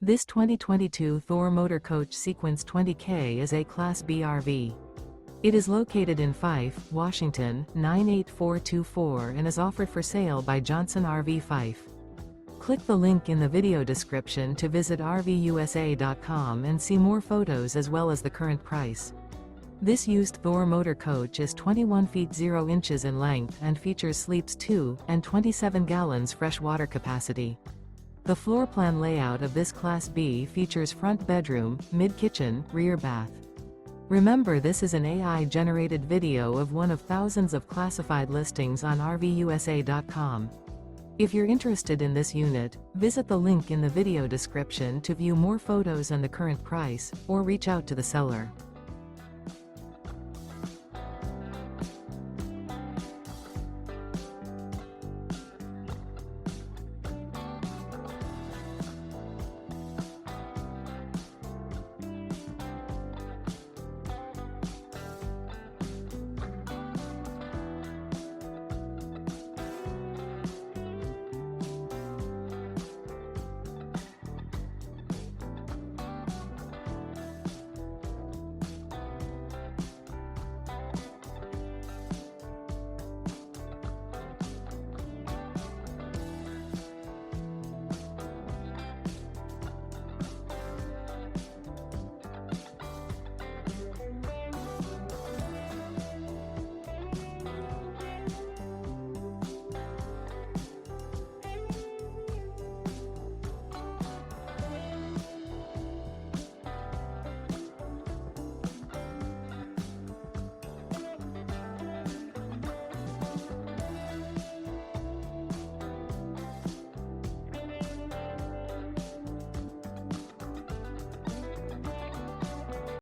This 2022 Thor Motor Coach Sequence 20K is a Class B RV. It is located in Fife, Washington, 98424 and is offered for sale by Johnson RV Fife. Click the link in the video description to visit RVUSA.com and see more photos as well as the current price. This used Thor Motor Coach is 21 feet 0 inches in length and features sleeps 2 and 27 gallons fresh water capacity. The floor plan layout of this Class B features front bedroom, mid-kitchen, rear bath. Remember, this is an AI-generated video of one of thousands of classified listings on RVUSA.com. If you're interested in this unit, visit the link in the video description to view more photos and the current price, or reach out to the seller.